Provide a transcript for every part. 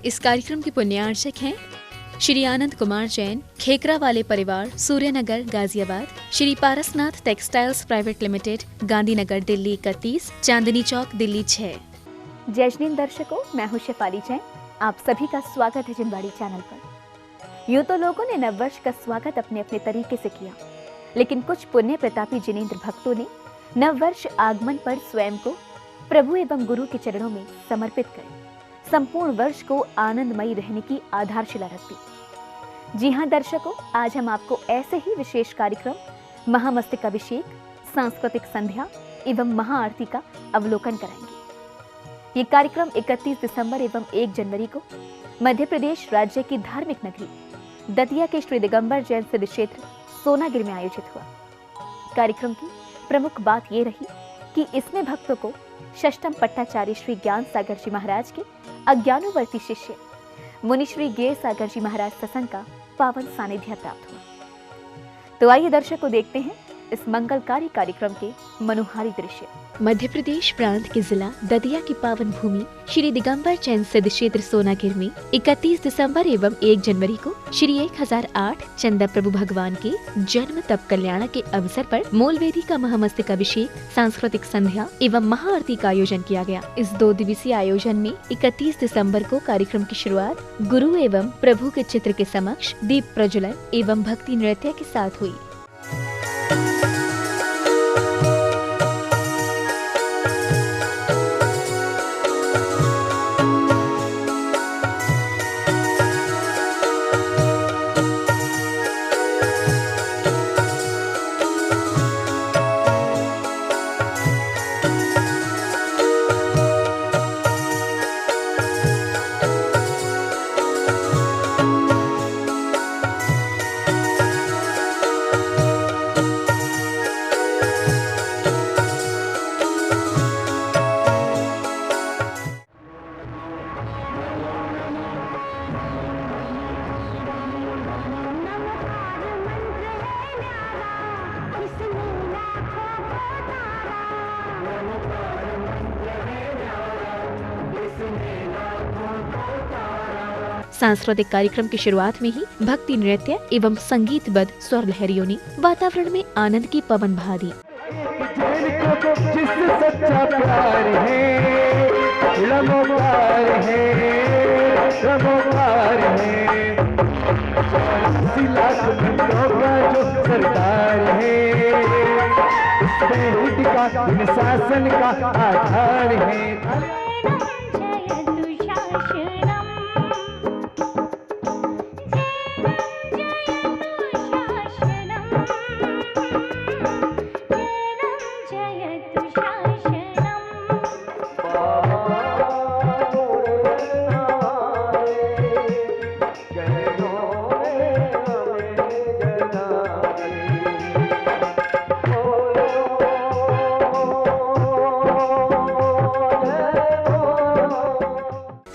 इस कार्यक्रम के पुण्यार्चक हैं श्री आनंद कुमार जैन, खेकरा वाले परिवार, Suryanagar, Ghaziabad. Shri Parasnath textiles private limited, Gandhinagar, Delhi 31, Chandni Chowk, Delhi 6। जय दर्शकों, मैं हूं शेफाली जैन। आप सभी का स्वागत है जिनवाड़ी चैनल पर। यूं तो लोगों ने नववर्ष का स्वागत अपने अपने तरीके से किया, लेकिन कुछ पुण्य प्रतापी जिनेंद्र भक्तों ने नववर्ष आगमन पर स्वयं को प्रभु एवं गुरु के चरणों में समर्पित कर संपूर्ण वर्ष को आनंदमयी रहने की आधारशिला रख दी। जी हां दर्शकों, आज हम आपको ऐसे ही विशेष कार्यक्रम महामस्तकाभिषेक, सांस्कृतिक संध्या एवं महाआरती का अवलोकन कराएंगे। ये कार्यक्रम 31 दिसंबर एवं 1 जनवरी को मध्य प्रदेश राज्य की धार्मिक नगरी दतिया के श्री दिगंबर जैन सिद्ध क्षेत्र सोनागिर में आयोजित हुआ। कार्यक्रम की प्रमुख बात ये रही कि इसमें भक्तों को षष्ठम पट्टाचार्य श्री ज्ञान सागर जी महाराज के अज्ञानुवर्ती शिष्य मुनि श्री गे सागर जी महाराज सत्संग का पावन सानिध्य प्राप्त हुआ। तो आइए दर्शकों, देखते हैं इस मंगलकारी कार्यक्रम के मनोहारी दृश्य। मध्य प्रदेश प्रांत के जिला दतिया की पावन भूमि श्री दिगंबर जैन सिद्ध क्षेत्र सोनागिर में 31 दिसंबर एवं 1 जनवरी को श्री 1008 चंदा प्रभु भगवान के जन्म तप कल्याण के अवसर पर मूलवेदी का महामस्तकाभिषेक, सांस्कृतिक संध्या एवं महाआरती का आयोजन किया गया। इस 2 दिवसीय आयोजन में 31 दिसंबर को कार्यक्रम की शुरुआत गुरु एवं प्रभु के चित्र के समक्ष दीप प्रज्वलन एवं भक्ति नृत्य के साथ हुई। सांस्कृतिक कार्यक्रम की शुरुआत में ही भक्ति नृत्य एवं संगीतबद्ध स्वर लहरियों ने वातावरण में आनंद की पवन बहा दी। शासन का आधार है।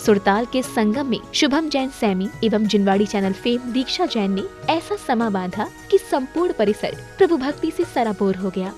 सुरताल के संगम में शुभम जैन सैमी एवं जिनवाड़ी चैनल फेम दीक्षा जैन ने ऐसा समा बांधा कि संपूर्ण परिसर प्रभु भक्ति से सराबोर हो गया।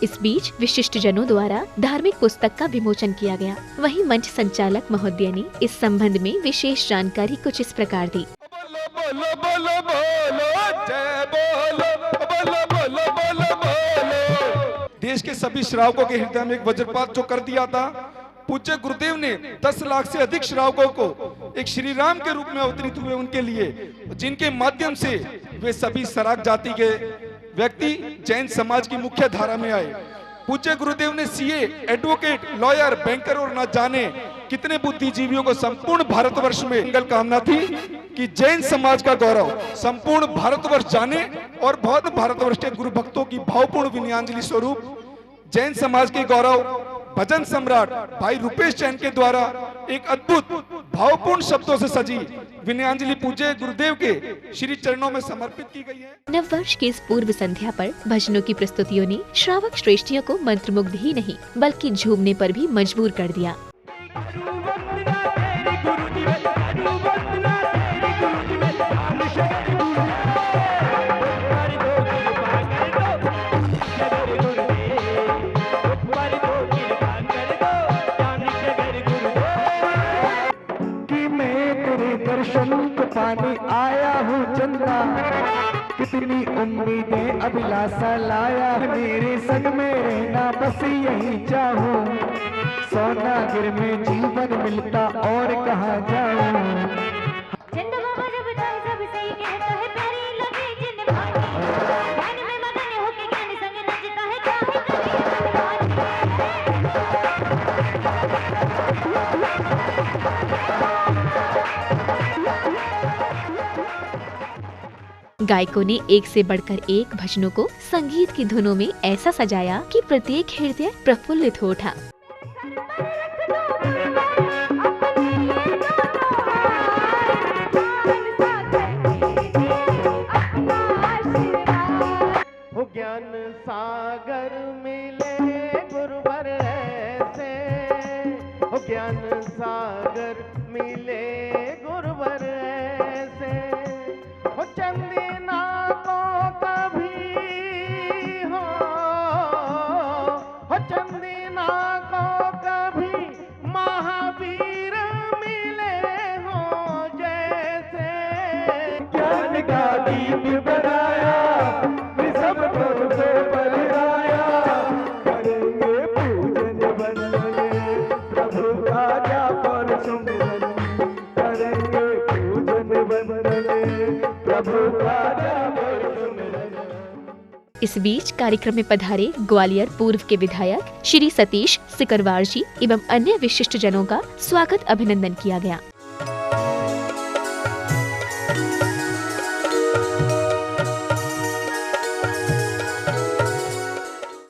इस बीच विशिष्ट जनों द्वारा धार्मिक पुस्तक का विमोचन किया गया। वहीं मंच संचालक महोदय ने इस संबंध में विशेष जानकारी कुछ इस प्रकार दी। देश के सभी श्रावकों के हृदय में एक वज्रपात जो कर दिया था, पूज्य गुरुदेव ने 10 लाख से अधिक श्रावकों को एक श्री राम के रूप में अवतरित हुए उनके लिए, जिनके माध्यम से वे सभी सराक जाति के व्यक्ति जैन समाज की मुख्य धारा में आए। पूज्य गुरुदेव ने सीए, एडवोकेट, लॉयर, बैंकर और न जाने कितने बुद्धिजीवियों को संपूर्ण भारतवर्ष में मंगल कामना थी कि जैन समाज का गौरव संपूर्ण भारतवर्ष जाने और बौद्ध भारतवर्ष के गुरु भक्तों की भावपूर्ण विनयाञ्जलि स्वरूप जैन समाज के गौरव भजन सम्राट भाई रूपेश जैन के द्वारा एक अद्भुत भावपूर्ण शब्दों से सजी विनयाञ्जलि पूज्य गुरुदेव के श्री चरणों में समर्पित की गई है। नववर्ष की इस पूर्व संध्या पर भजनों की प्रस्तुतियों ने श्रावक श्रेष्ठियों को मंत्रमुग्ध ही नहीं बल्कि झूमने पर भी मजबूर कर दिया। पानी आया हूँ चंदा, कितनी उम्मीदें अभिलाषा लाया, मेरे संग में रहना बस यही चाहूँ, सोनागिर में जीवन मिलता और कहाँ जाऊँ। गायकों ने एक से बढ़कर एक भजनों को संगीत की धुनों में ऐसा सजाया कि प्रत्येक हृदय प्रफुल्लित हो उठा। ज्ञान सागर मिले गुरुवर ऐसे, ज्ञान सागर मिले गुरुवर ऐसे, चंदी चंदीना को कभी महावीर मिले हो जैसे, ज्ञान का दीप बनाया सबको तो बलराया, करेंगे पूजन वंदन प्रभु का जाप और सुमिरन, करेंगे पूजन वंदन प्रभु का जाप और सुमिरन। इस बीच कार्यक्रम में पधारे ग्वालियर पूर्व के विधायक श्री सतीश सिकरवार जी एवं अन्य विशिष्ट जनों का स्वागत अभिनंदन किया गया।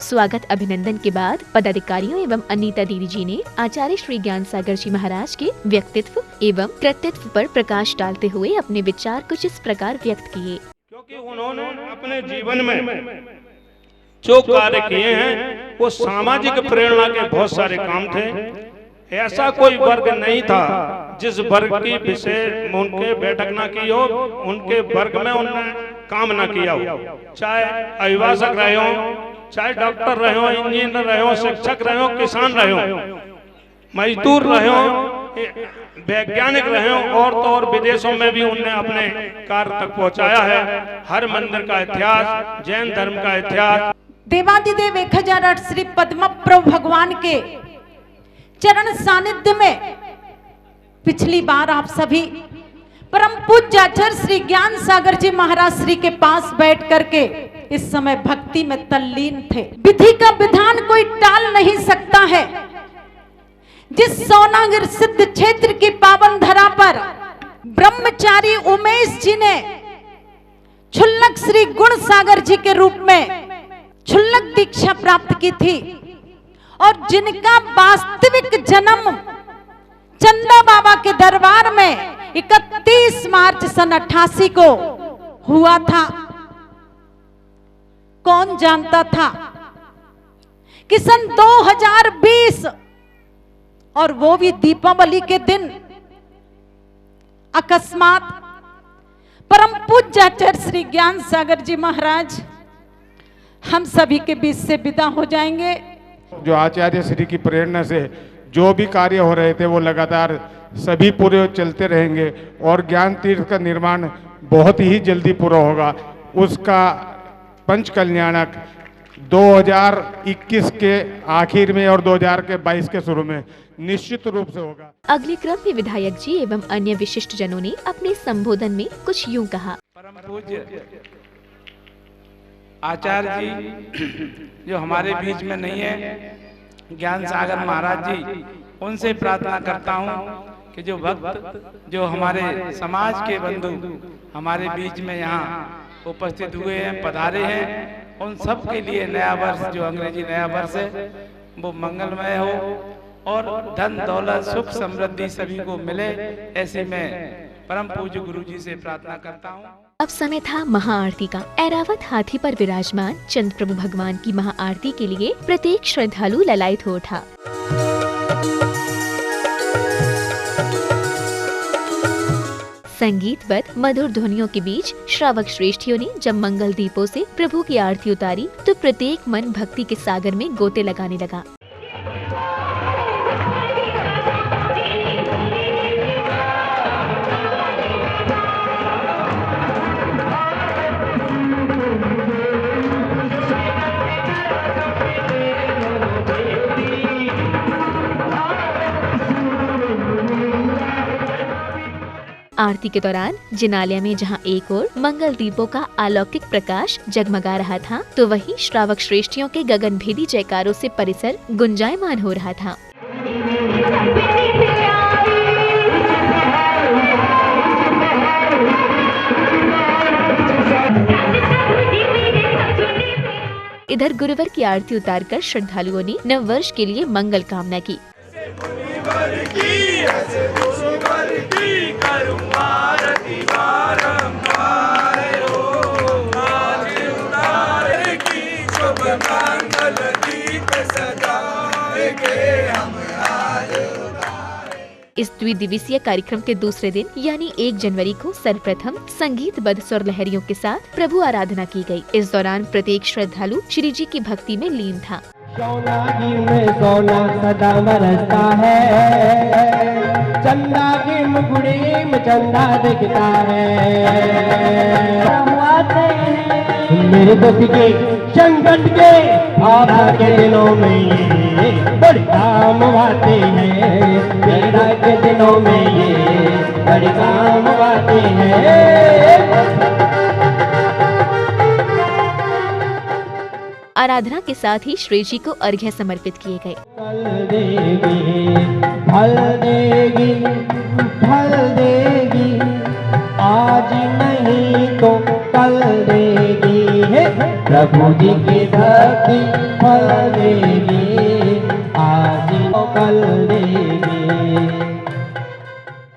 स्वागत अभिनंदन के बाद पदाधिकारियों एवं अनीता दीदी जी ने आचार्य श्री ज्ञान सागर जी महाराज के व्यक्तित्व एवं कृतित्व पर प्रकाश डालते हुए अपने विचार कुछ इस प्रकार व्यक्त किए। क्योंकि उन्होंने अपने जीवन में जो कार्य किए हैं वो सामाजिक प्रेरणा के बहुत सारे काम थे। ऐसा कोई वर्ग नहीं था जिस वर्ग की विषय उनके बैठक ना की हो, उनके वर्ग में उन्होंने काम ना किया हो। चाहे अभिभाषक रहे हो, चाहे डॉक्टर रहे हो, इंजीनियर रहे हो, शिक्षक रहे हो, किसान रहे हो, मजदूर रहे हो, वैज्ञानिक रहे हो, और तो और विदेशों में भी उनने अपने कार्य तक पहुंचाया है। हर मंदिर का इतिहास, जैन धर्म का इतिहास। देवादिदेव 1008 श्री पद्म प्रभु भगवान के चरण सानिध्य में पिछली बार आप सभी परम पूज्य आचार्य श्री ज्ञान सागर जी महाराज श्री के पास बैठ करके इस समय भक्ति में तल्लीन थे। विधि का विधान कोई टाल नहीं सकता है। जिस सोनागिर सिद्ध क्षेत्र की पावन धरा पर ब्रह्मचारी उमेश जी ने क्षुल्लक श्री गुण सागर जी के रूप में क्षुल्लक दीक्षा प्राप्त की थी और जिनका वास्तविक जन्म चंदा बाबा के दरबार में 31 मार्च सन 88 को हुआ था। कौन जानता था कि सन 2020 और वो भी दीपावली के दिन अकस्मात परम पूज्य आचार्य श्री ज्ञान सागर जी महाराज हम सभी के बीच से विदा हो जाएंगे। जो आचार्य श्री की प्रेरणा से जो भी कार्य हो रहे थे वो लगातार सभी पूरे चलते रहेंगे और ज्ञान तीर्थ का निर्माण बहुत ही जल्दी पूरा होगा। उसका पंच कल्याणक 2021 के आखिर में और 2022 के शुरू में निश्चित रूप से होगा। अगले क्रम में विधायक जी एवं अन्य विशिष्ट जनों ने अपने संबोधन में कुछ यूं कहा। परम पूज्य आचार्य जी जो हमारे बीच में नहीं है, ज्ञान सागर महाराज जी, उनसे प्रार्थना करता हूँ कि जो भक्त जो हमारे समाज के बंधु हमारे बीच में यहाँ उपस्थित हुए हैं, पधारे हैं, उन सब के लिए नया वर्ष जो अंग्रेजी नया वर्ष है वो मंगलमय हो और धन दौलत सुख समृद्धि सभी को मिले, ऐसे मैं परम पूज्य गुरु जी से प्रार्थना करता हूँ। अब समय था महाआरती का। ऐरावत हाथी पर विराजमान चंद प्रभु भगवान की महाआरती के लिए प्रत्येक श्रद्धालु ललायत हो उठा। संगीतबद्ध मधुर ध्वनियों के बीच श्रावक श्रेष्ठियों ने जब मंगल दीपों से प्रभु की आरती उतारी तो प्रत्येक मन भक्ति के सागर में गोते लगाने लगा। आरती के दौरान जिनालय में जहां एक ओर मंगल दीपों का अलौकिक प्रकाश जगमगा रहा था, तो वहीं श्रावक श्रेष्ठियों के गगनभेदी जयकारों से परिसर गुंजायमान हो रहा था। इधर गुरुवर की आरती उतारकर श्रद्धालुओं ने नव वर्ष के लिए मंगल कामना की। इस द्विदिवसीय कार्यक्रम के दूसरे दिन यानी 1 जनवरी को सर्वप्रथम संगीतबद्ध स्वर लहरियों के साथ प्रभु आराधना की गई। इस दौरान प्रत्येक श्रद्धालु श्री जी की भक्ति में लीन था। सोना की में सोना सदा बरसता है, चंदा की मुखड़ी में चंदा दिखता है। मेरे दोस्त के संकट के आभा के दिनों में ये बड़ी काम आते हैं, मेरा के दिनों में ये बड़ी काम आते हैं। आराधना के साथ ही श्री जी को अर्घ्य समर्पित किए गए। फल देगी, फल देगी, आज नहीं तो कल देगी है, प्रभु जी की भक्ति फल देगी, आज तो कल देगी।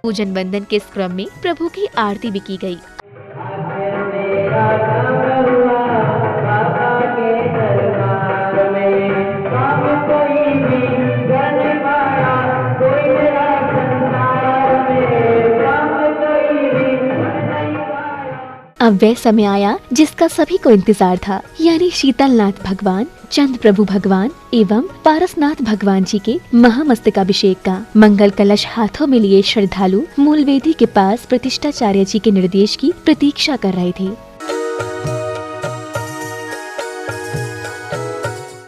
पूजन वंदन के इस क्रम में प्रभु की आरती भी की गई। अब वह समय आया जिसका सभी को इंतजार था, यानी शीतलनाथ भगवान, चंद प्रभु भगवान एवं पारसनाथ भगवान जी के महामस्तकाभिषेक का। मंगल कलश हाथों में लिए श्रद्धालु मूल वेदी के पास प्रतिष्ठाचार्य जी के निर्देश की प्रतीक्षा कर रहे थे।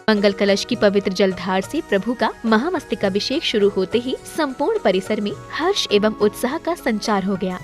मंगल कलश की पवित्र जलधार से प्रभु का महामस्तकाभिषेक शुरू होते ही संपूर्ण परिसर में हर्ष एवं उत्साह का संचार हो गया।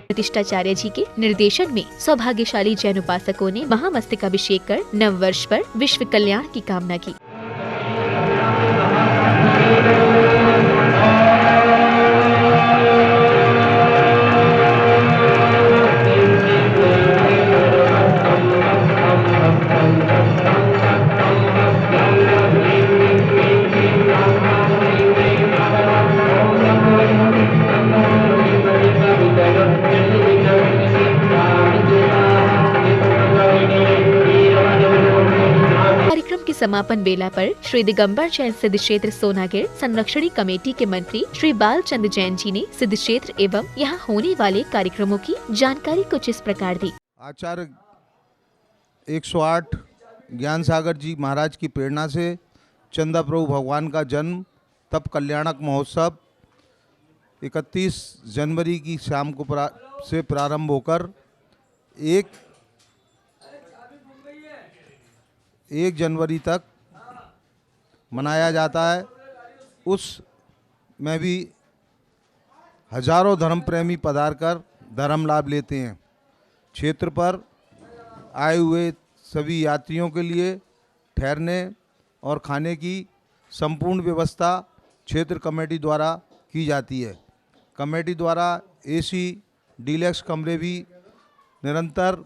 प्रतिष्ठाचार्य जी के निर्देशन में सौभाग्यशाली जैन उपासकों ने महामस्तकाभिषेक कर नव वर्ष पर विश्व कल्याण की कामना की। कार्यक्रम के समापन बेला पर श्री दिगंबर जैन सिद्ध क्षेत्र सोनागिर संरक्षणी कमेटी के मंत्री श्री बालचंद जैन जी ने सिद्ध क्षेत्र एवं यहाँ होने वाले कार्यक्रमों की जानकारी कुछ इस प्रकार दी। आचार्य 108 ज्ञान सागर जी महाराज की प्रेरणा से चंदा प्रभु भगवान का जन्म तप कल्याणक महोत्सव 31 जनवरी की शाम को से प्रारंभ होकर 1 जनवरी तक मनाया जाता है। उस में भी हजारों धर्म प्रेमी पधार कर धर्म लाभ लेते हैं। क्षेत्र पर आए हुए सभी यात्रियों के लिए ठहरने और खाने की संपूर्ण व्यवस्था क्षेत्र कमेटी द्वारा की जाती है। कमेटी द्वारा एसी डीलक्स कमरे भी निरंतर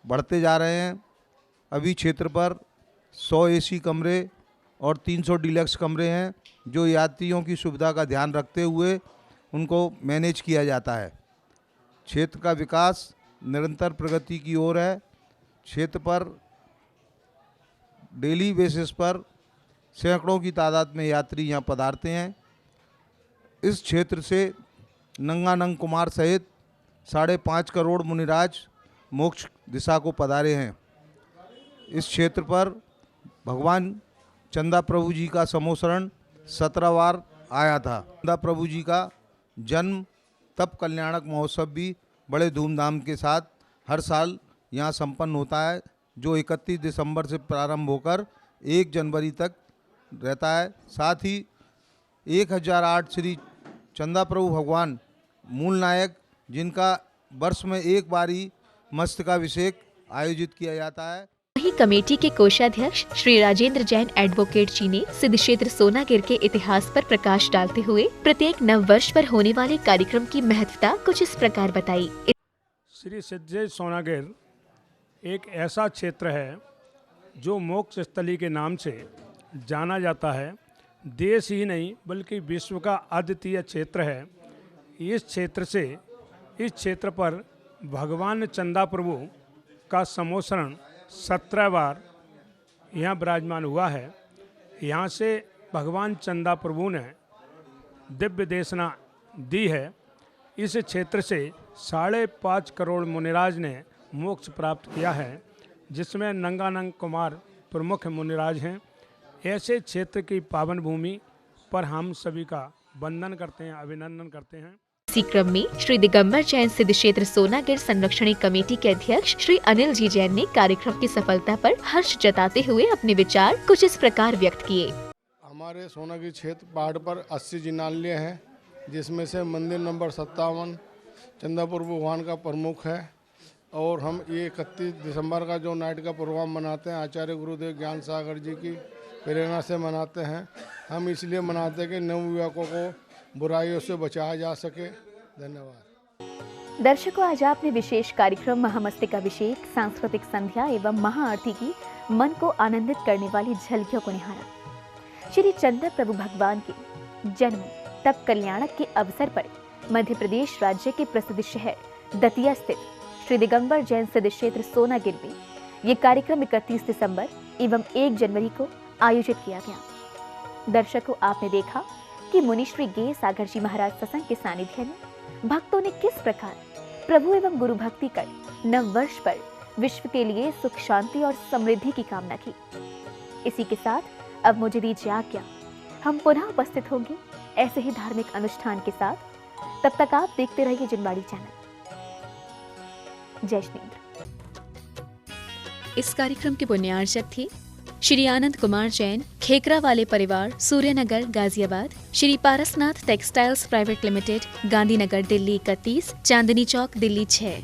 बढ़ते जा रहे हैं। अभी क्षेत्र पर 100 एसी कमरे और 300 डीलक्स कमरे हैं जो यात्रियों की सुविधा का ध्यान रखते हुए उनको मैनेज किया जाता है। क्षेत्र का विकास निरंतर प्रगति की ओर है। क्षेत्र पर डेली बेसिस पर सैकड़ों की तादाद में यात्री यहाँ पधारते हैं। इस क्षेत्र से नंगानंग कुमार सहित 5.5 करोड़ मुनिराज मोक्ष दिशा को पधारे हैं। इस क्षेत्र पर भगवान चंदा प्रभु जी का समोसरण 17 बार आया था। चंदा प्रभु जी का जन्म तप कल्याणक महोत्सव भी बड़े धूमधाम के साथ हर साल यहाँ संपन्न होता है, जो 31 दिसंबर से प्रारंभ होकर 1 जनवरी तक रहता है। साथ ही 1008 श्री चंदा प्रभु भगवान मूल नायक, जिनका वर्ष में एक बारी मस्तकाभिषेक आयोजित किया जाता है। वहीं कमेटी के कोषाध्यक्ष श्री राजेंद्र जैन एडवोकेट जी ने सिद्ध क्षेत्र सोनागिर के इतिहास पर प्रकाश डालते हुए प्रत्येक नव वर्ष पर होने वाले कार्यक्रम की महत्वता कुछ इस प्रकार बताई। श्री सिद्ध सोनागिर एक ऐसा क्षेत्र है जो मोक्ष स्थली के नाम से जाना जाता है। देश ही नहीं बल्कि विश्व का अद्वितीय क्षेत्र है। इस क्षेत्र पर भगवान चंदा प्रभु का समोसरण 17 बार यहाँ विराजमान हुआ है। यहाँ से भगवान चंदा प्रभु ने दिव्य देशना दी है। इस क्षेत्र से 5.5 करोड़ मुनिराज ने मोक्ष प्राप्त किया है, जिसमें नंगानंग कुमार प्रमुख मुनिराज हैं। ऐसे क्षेत्र की पावन भूमि पर हम सभी का वंदन करते हैं, अभिनंदन करते हैं। इसी क्रम में श्री दिगंबर जैन सिद्ध क्षेत्र सोनागिर संरक्षणी कमेटी के अध्यक्ष श्री अनिल जी जैन ने कार्यक्रम की सफलता पर हर्ष जताते हुए अपने विचार कुछ इस प्रकार व्यक्त किए। हमारे सोनागिर क्षेत्र पहाड़ पर 80 जिनालय हैं, जिसमें से मंदिर नंबर 57 चंदा प्रभु भगवान का प्रमुख है। और हम ये 31 दिसंबर का जो नाइट का प्रोग्राम मनाते हैं, आचार्य गुरुदेव ज्ञान सागर जी की प्रेरणा से मनाते हैं। हम इसलिए मनाते हैं कि नवयुवकों को बुराइयों से बचाया जा सके। धन्यवाद। दर्शकों, आज आपने विशेष कार्यक्रम महामस्तकाभिषेक, सांस्कृतिक संध्या एवं महाआरती की मन को आनंदित करने वाली झलकियों को निहारा। श्री चंदा प्रभु भगवान के जन्म तप कल्याणक के अवसर पर मध्य प्रदेश राज्य के प्रसिद्ध शहर दतिया स्थित श्री दिगंबर जैन सिद्ध क्षेत्र सोनागिर में ये कार्यक्रम 31 दिसंबर एवं 1 जनवरी को आयोजित किया गया। दर्शकों, आपने देखा कि मुनिश्री गे सागर जी महाराज सत्संग के सानिध्य में भक्तों ने किस प्रकार प्रभु एवं गुरु भक्ति कर नव वर्ष पर विश्व के लिए सुख, शांति और समृद्धि की कामना की। इसी के साथ अब मुझे दीजिए आज्ञा। हम पुनः उपस्थित होंगे ऐसे ही धार्मिक अनुष्ठान के साथ। तब तक आप देखते रहिए जिनवाड़ी चैनल। जय श्री। इस कार्यक्रम के पुण्यार्चक थे श्री आनंद कुमार जैन, खेकरा वाले परिवार, Suryanagar, Ghaziabad. Shri Parasnath textiles private limited, Gandhinagar, Delhi 31, Chandni Chowk, Delhi 6।